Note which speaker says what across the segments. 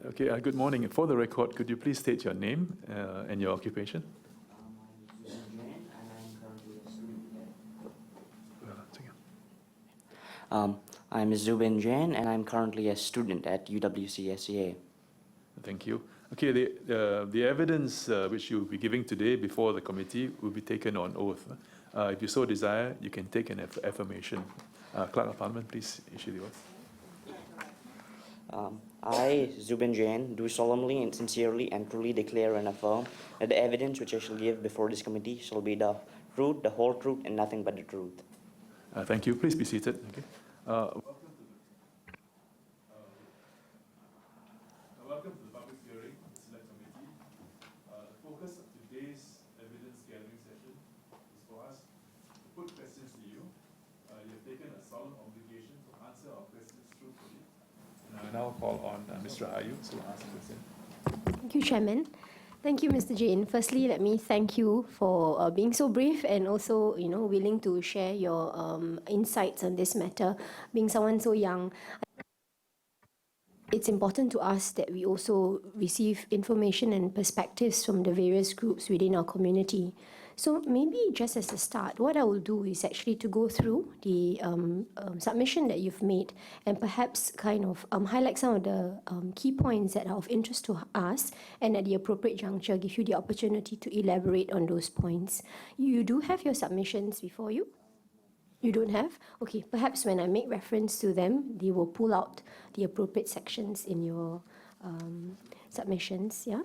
Speaker 1: Okay, good morning. For the record, could you please state your name and your occupation?
Speaker 2: I'm Zubin Jain, and I'm currently a student at UWC SEA.
Speaker 1: Thank you. Okay, the evidence which you'll be giving today before the committee will be taken on oath. If you so desire, you can take an affirmation. Clerk of Parliament, please issue the oath.
Speaker 2: I, Zubin Jain, do solemnly and sincerely and truly declare and affirm that the evidence which I shall give before this committee shall be the truth, the whole truth, and nothing but the truth.
Speaker 1: Thank you. Please be seated. Okay. Welcome to the public hearing of the Select Committee. The focus of today's evidence gathering session is for us to put questions to you. You have taken a solemn obligation to answer our questions truthfully. And I now call on Mr. Ayu to ask a question.
Speaker 3: Thank you, Chairman. Thank you, Mr. Jain. Firstly, let me thank you for being so brave and also, willing to share your insights on this matter. Being someone so young, it's important to us that we also receive information and perspectives from the various groups within our community. So maybe just as a start, what I will do is actually to go through the submission that you've made and perhaps kind of highlight some of the key points that are of interest to us, and at the appropriate juncture give you the opportunity to elaborate on those points. You do have your submissions before you? You don't have? Okay, perhaps when I make reference to them, they will pull out the appropriate sections in your submissions, yeah?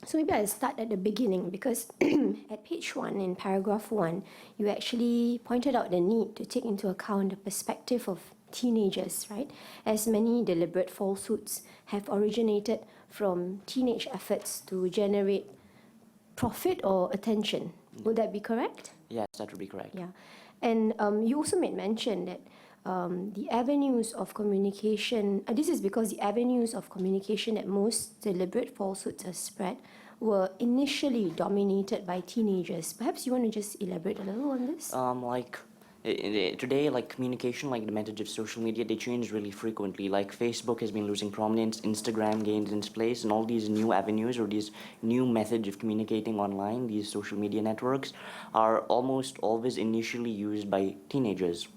Speaker 3: So maybe I'll start at the beginning, because at page 1, in paragraph 1, you actually pointed out the need to take into account the perspective of teenagers, right? As many deliberate falsehoods have originated from teenage efforts to generate profit or attention. Would that be correct?
Speaker 2: Yes, that would be correct.
Speaker 3: Yeah. And you also made mention that the avenues of communication, this is because the avenues of communication that most deliberate falsehoods are spread were initially dominated by teenagers. Perhaps you want to just elaborate a little on this?
Speaker 2: Today, communication, the methods of social media, they change really frequently. Like Facebook has been losing prominence, Instagram gained its place, and all these new avenues or these new methods of communicating online, these social media networks, are almost always initially used by teenagers.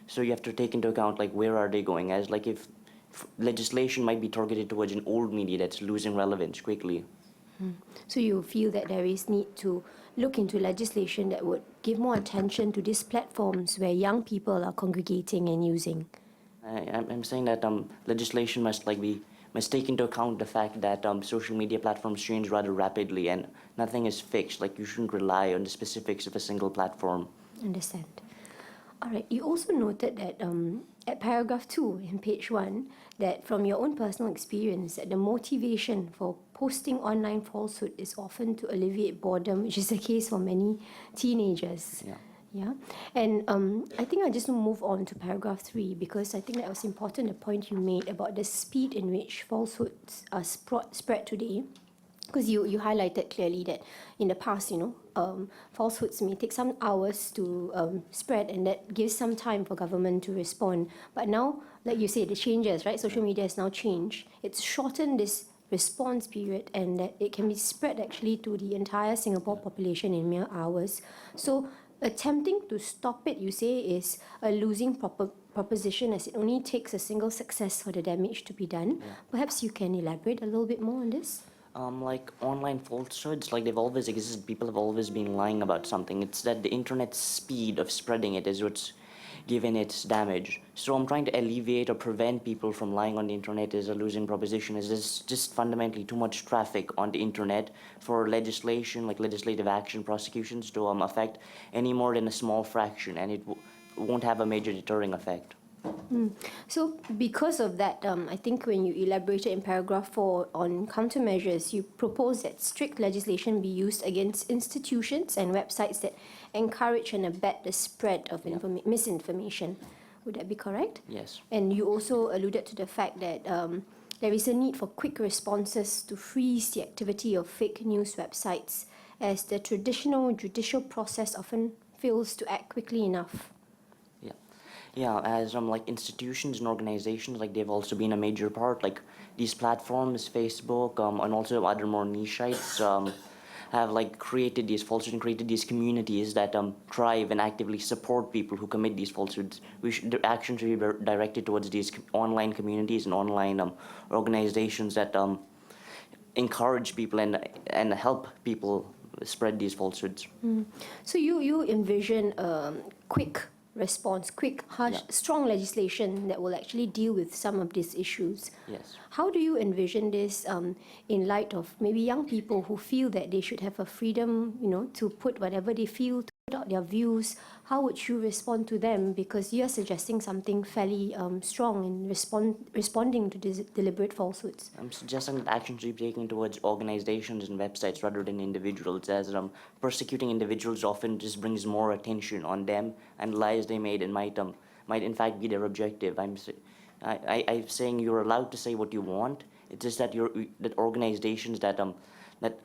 Speaker 2: So you have to take into account where are they going, as if legislation might be targeted towards an old media that's losing relevance quickly.
Speaker 3: So you feel that there is need to look into legislation that would give more attention to these platforms where young people are congregating and using?
Speaker 2: I'm saying that legislation must take into account the fact that social media platforms change rather rapidly and nothing is fixed. You shouldn't rely on the specifics of a single platform.
Speaker 3: Understand. All right. You also noted that at paragraph 2 in page 1, that from your own personal experience, that the motivation for posting online falsehood is often to alleviate boredom, which is the case for many teenagers.
Speaker 2: Yeah.
Speaker 3: Yeah. And I think I'll just move on to paragraph 3, because I think that was important, the point you made about the speed in which falsehoods are spread today. Because you highlighted clearly that in the past, falsehoods may take some hours to spread, and that gives some time for government to respond. But now, like you said, the changes, right? Social media has now changed. It's shortened this response period, and that it can be spread actually to the entire Singapore population in mere hours. So attempting to stop it, you say, is a losing proposition, as it only takes a single success for the damage to be done.
Speaker 2: Yeah.
Speaker 3: Perhaps you can elaborate a little bit more on this?
Speaker 2: Online falsehoods, they've always existed. People have always been lying about something. It's that the internet's speed of spreading it is what's given its damage. So I'm trying to alleviate or prevent people from lying on the internet is a losing proposition. Is there's just fundamentally too much traffic on the internet for legislation, legislative action, prosecutions to affect any more than a small fraction, and it won't have a major deterring effect.
Speaker 3: So because of that, I think when you elaborated in paragraph 4 on countermeasures, you propose that strict legislation be used against institutions and websites that encourage and abet the spread of misinformation. Would that be correct?
Speaker 2: Yes.
Speaker 3: And you also alluded to the fact that there is a need for quick responses to freeze the activity of fake news websites, as the traditional judicial process often fails to act quickly enough.
Speaker 2: Yeah, as like institutions and organizations, like they've also been a major part. Like these platforms, Facebook, and also other more niche sites, have like created these falsehoods and created these communities that thrive and actively support people who commit these falsehoods. The action should be directed towards these online communities and online organizations that encourage people and help people spread these falsehoods.
Speaker 3: So you envision quick response, quick, harsh,
Speaker 2: Yeah.
Speaker 3: strong legislation that will actually deal with some of these issues.
Speaker 2: Yes.
Speaker 3: How do you envision this in light of maybe young people who feel that they should have a freedom, to put whatever they feel, to put out their views? How would you respond to them? Because you're suggesting something fairly strong in responding to these deliberate falsehoods.
Speaker 2: I'm suggesting that action should be taken towards organizations and websites rather than individuals, as persecuting individuals often just brings more attention on them and lies they made and might in fact be their objective. I'm saying you're allowed to say what you want. It's just that that organizations that that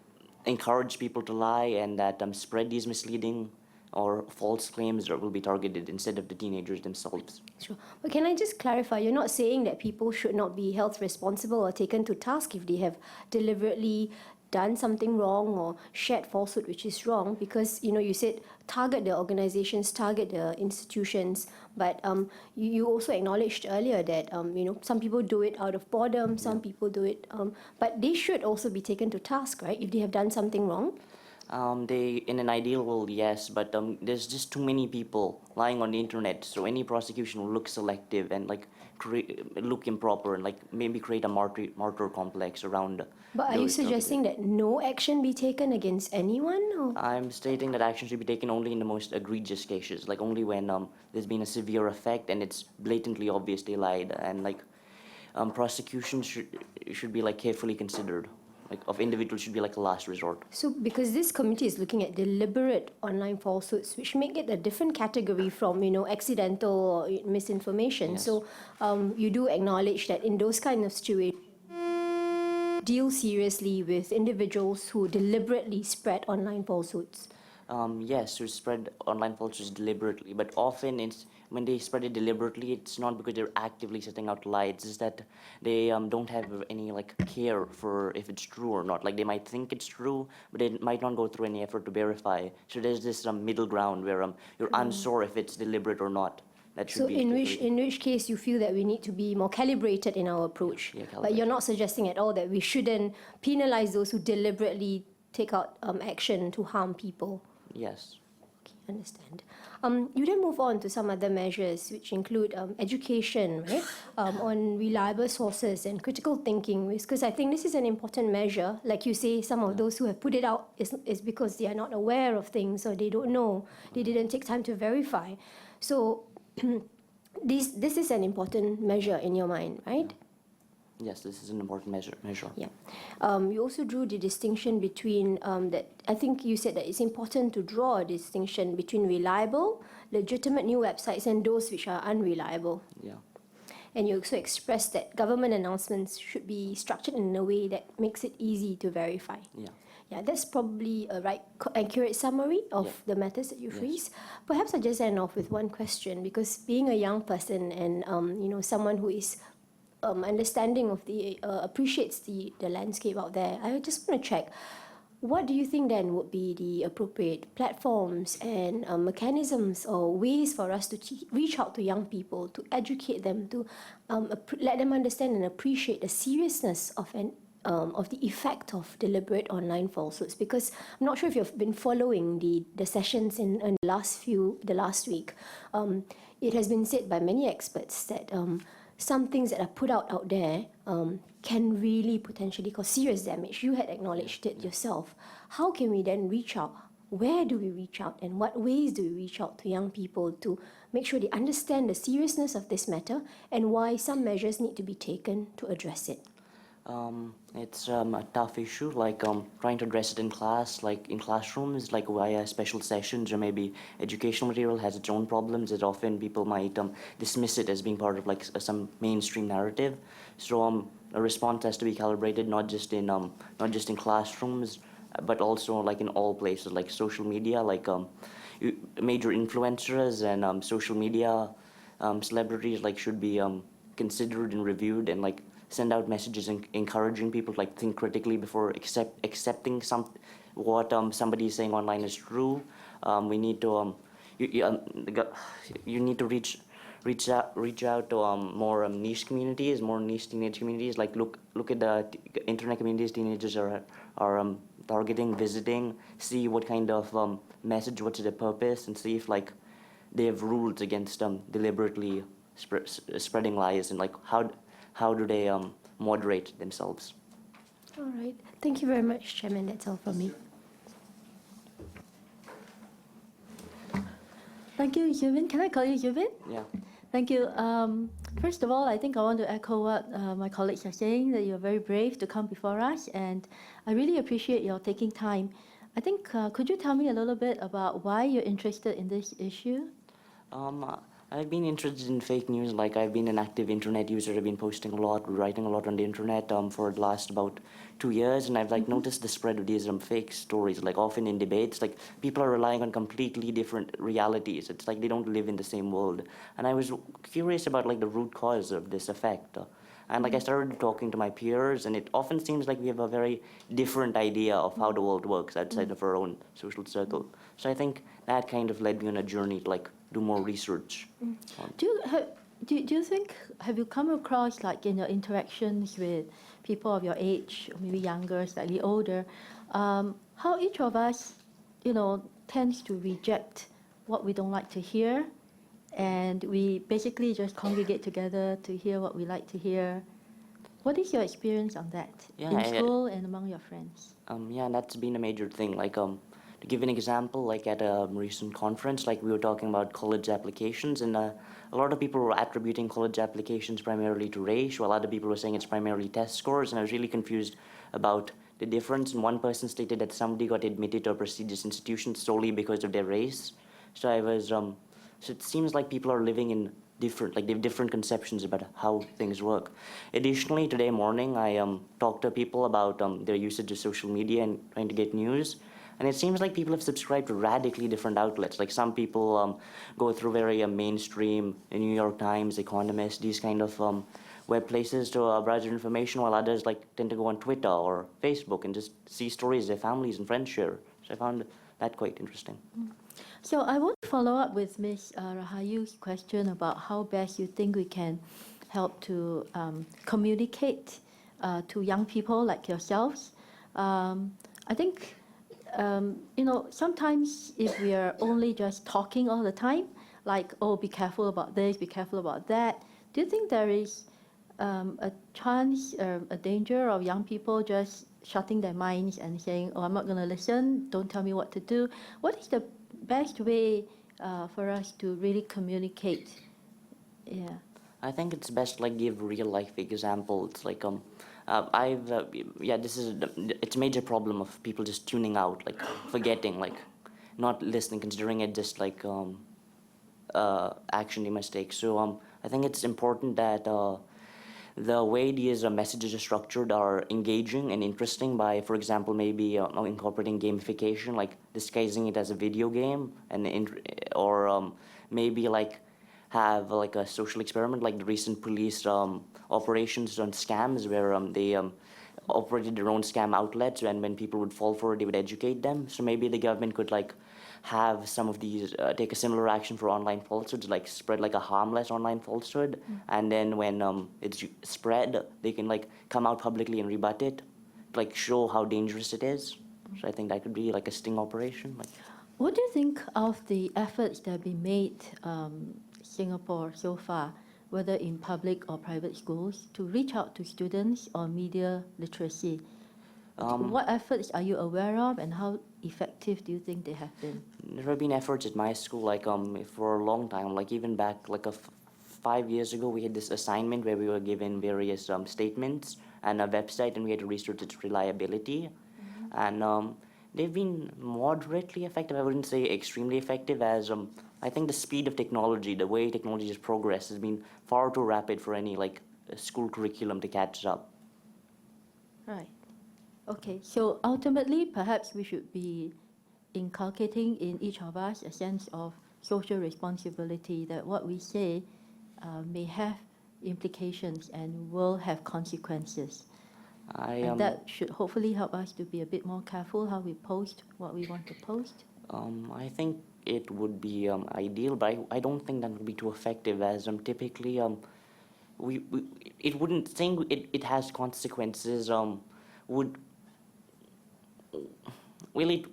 Speaker 2: encourage people to lie and that spread these misleading or false claims that will be targeted instead of the teenagers themselves.
Speaker 3: Sure. But can I just clarify, you're not saying that people should not be held responsible or taken to task if they have deliberately done something wrong or shared falsehood which is wrong, because you said target the organizations, target the institutions, but you also acknowledged earlier that some people do it out of boredom, some people do it, but they should also be taken to task, right, if they have done something wrong?
Speaker 2: In an ideal world, yes, but there's just too many people lying on the internet, so any prosecution will look selective and look improper and maybe create a martyr complex around.
Speaker 3: But are you
Speaker 2: those targeted.
Speaker 3: suggesting that no action be taken against anyone? Or?
Speaker 2: I'm stating that action should be taken only in the most egregious cases, like only when there's been a severe effect and it's blatantly obvious they lied, and prosecution should be carefully considered. Of individuals should be a last resort.
Speaker 3: So, because this committee is looking at deliberate online falsehoods, which make it a different category from, accidental or misinformation.
Speaker 2: Yes.
Speaker 3: So, you do acknowledge that in those kind of situations, deal seriously with individuals who deliberately spread online falsehoods.
Speaker 2: Yes, to spread online falsehoods deliberately, but often when they spread it deliberately, it's not because they're actively setting out to lie. It's just that they don't have any care for if it's true or not. They might think it's true, but they might not go through any effort to verify. So there's this middle ground where you're unsure if it's deliberate or not. That should
Speaker 3: So,
Speaker 2: be
Speaker 3: in which case you feel that we need to be more calibrated in our approach,
Speaker 2: Yeah,
Speaker 3: but you're not suggesting at all that we shouldn't penalize those who deliberately take out action to harm people.
Speaker 2: Yes.
Speaker 3: Okay, understand. You then move on to some other measures, which include education, right, on reliable sources and critical thinking, because I think this is an important measure. Like you say, some of those who have put it out is because they are not aware of things or they don't know, they didn't take time to verify. So this is an important measure in your mind, right?
Speaker 2: Yes, this is an important measure.
Speaker 3: Yeah. You also drew the distinction between that. I think you said that it's important to draw a distinction between reliable, legitimate new websites and those which are unreliable.
Speaker 2: Yeah.
Speaker 3: And you also expressed that government announcements should be structured in a way that makes it easy to verify.
Speaker 2: Yeah.
Speaker 3: Yeah, that's probably a accurate summary of the matters that you've raised. Perhaps I'll just end off with one question, because being a young person and someone who is understanding of the appreciates the landscape out there, I just want to check, what do you think then would be the appropriate platforms and mechanisms or ways for us to reach out to young people, to educate them, to let them understand and appreciate the seriousness of the effect of deliberate online falsehoods? Because I'm not sure if you've been following the sessions in the last week. It has been said by many experts that some things that are put out there can really potentially cause serious damage. You had acknowledged it yourself. How can we then reach out? Where do we reach out, and what ways do we reach out to young people to make sure they understand the seriousness of this matter and why some measures need to be taken to address it?
Speaker 2: It's a tough issue, trying to address it in class, in classrooms, via special sessions, or maybe educational material has its own problems, that often people might dismiss it as being part of some mainstream narrative. So a response has to be calibrated not just in classrooms, but also in all places, like social media, major influencers and social media celebrities like should be considered and reviewed and like send out messages encouraging people to like think critically before accepting what somebody is saying online is true. We need to you need to reach out to more niche communities, more niche teenage communities. Like look at the internet communities teenagers are targeting, visiting, see what kind of message, what's their purpose, and see if like they have rules against deliberately spreading lies, and like how do they moderate themselves.
Speaker 3: All right. Thank you very much, Chairman. That's all from me.
Speaker 4: Thank you, Zubin. Can I call you Zubin?
Speaker 2: Yeah.
Speaker 4: Thank you. First of all, I think I want to echo what my colleagues are saying, that you're very brave to come before us, and I really appreciate your taking time. I think, could you tell me a little bit about why you're interested in this issue?
Speaker 2: I've been interested in fake news. Like I've been an active internet user. I've been posting a lot, writing a lot on the internet for the last about 2 years, and I've like noticed the spread of these fake stories. Like often in debates, like people are relying on completely different realities. It's like they don't live in the same world. And I was curious about like the root cause of this effect. And like I started talking to my peers, and it often seems like we have a very different idea of how the world works outside of our own social circle. So I think that kind of led me on a journey to like do more research.
Speaker 4: Do you think, have you come across, like in your interactions with people of your age, or maybe younger, slightly older, how each of us, tends to reject what we don't like to hear, and we basically just congregate together to hear what we like to hear? What is your experience on that in school and among your friends?
Speaker 2: Yeah, that's been a major thing. Like to give an example, like at a recent conference, like we were talking about college applications, and a lot of people were attributing college applications primarily to race, while other people were saying it's primarily test scores, and I was really confused about the difference. And one person stated that somebody got admitted to a prestigious institution solely because of their race. So I was, so it seems like people are living in they have different conceptions about how things work. Additionally, today morning, I talked to people about their usage of social media and trying to get news. And it seems like people have subscribed to radically different outlets. Like some people go through very mainstream New York Times, Economist, these kind of web places to browse their information, while others like tend to go on Twitter or Facebook and just see stories their families and friends share. So I found that quite interesting.
Speaker 4: So I want to follow up with Ms. Rahayu's question about how best you think we can help to communicate to young people like yourselves. I think sometimes if we are only just talking all the time, like, oh, be careful about this, be careful about that, do you think there is a chance, a danger of young people just shutting their minds and saying, oh, I'm not going to listen, don't tell me what to do? What is the best way for us to really communicate? Yeah.
Speaker 2: I think it's best like give real life examples. Like it's a major problem of people just tuning out, like forgetting, like not listening, considering it just like action they must take. So I think it's important that the way these messages are structured are engaging and interesting by, for example, maybe incorporating gamification, like disguising it as a video game, or maybe like have like a social experiment, like the recent police operations on scams, where they operated their own scam outlets, and when people would fall for it, they would educate them. So maybe the government could like have some of these take a similar action for online falsehoods, like spread like a harmless online falsehood, and then when it's spread, they can like come out publicly and rebut it, like show how dangerous it is. So I think that could be like a sting operation. Like,
Speaker 4: what do you think of the efforts that have been made Singapore so far, whether in public or private schools, to reach out to students on media literacy? What efforts are you aware of, and how effective do you think they have been?
Speaker 2: There have been efforts at my school, like for a long time, like even back like 5 years ago, we had this assignment where we were given various statements and a website, and we had to research its reliability. And they've been moderately effective. I wouldn't say extremely effective, as I think the speed of technology, the way technology has progressed, has been far too rapid for any like school curriculum to catch up.
Speaker 4: Right. Okay, so ultimately, perhaps we should be inculcating in each of us a sense of social responsibility, that what we say may have implications and will have consequences.
Speaker 2: I
Speaker 4: And that should hopefully help us to be a bit more careful how we post what we want to post.
Speaker 2: I think it would be ideal, but I don't think that would be too effective, as typically we it wouldn't saying it has consequences would well it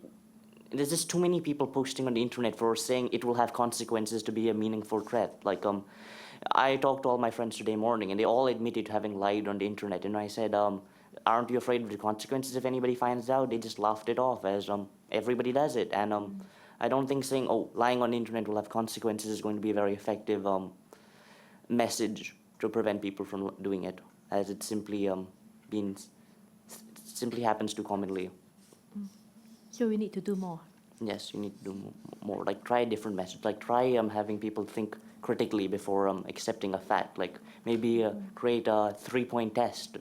Speaker 2: there's just too many people posting on the internet for saying it will have consequences to be a meaningful threat. Like I talked to all my friends today morning, and they all admitted to having lied on the internet. And I said, aren't you afraid of the consequences if anybody finds out? They just laughed it off as everybody does it. And I don't think saying, oh, lying on the internet will have consequences is going to be a very effective message to prevent people from doing it, as it simply simply happens too commonly.
Speaker 4: So we need to do more.
Speaker 2: Yes, you need to do more. Like try a different message. Like try having people think critically before accepting a fact. Like maybe create a 3-point test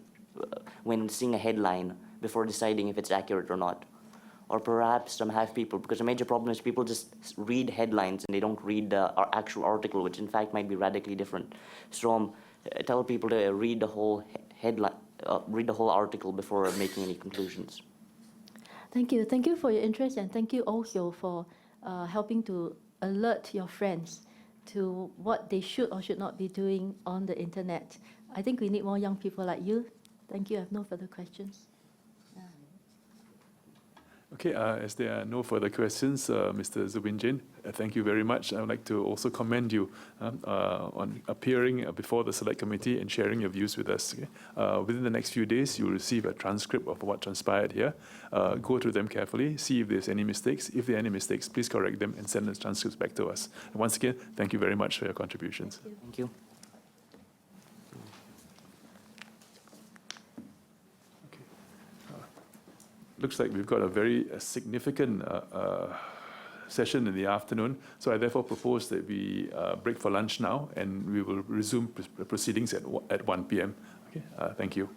Speaker 2: when seeing a headline before deciding if it's accurate or not. Or perhaps have people, because a major problem is people just read headlines and they don't read the actual article, which in fact might be radically different. So tell people to read the whole headline, read the whole article before making any conclusions.
Speaker 4: Thank you. Thank you for your interest, and thank you also for helping to alert your friends to what they should or should not be doing on the internet. I think we need more young people like you. Thank you. I have no further questions.
Speaker 1: Okay, as there are no further questions, Mr. Zubin Jain, thank you very much. I would like to also commend you on appearing before the Select Committee and sharing your views with us. Okay? Within the next few days, you will receive a transcript of what transpired here. Go through them carefully, see if there's any mistakes. If there are any mistakes, please correct them and send the transcripts back to us. And once again, thank you very much for your contributions.
Speaker 2: Thank you.
Speaker 1: Looks like we've got a very significant session in the afternoon, so I therefore propose that we break for lunch now, and we will resume proceedings at 1 p.m. Okay, thank you.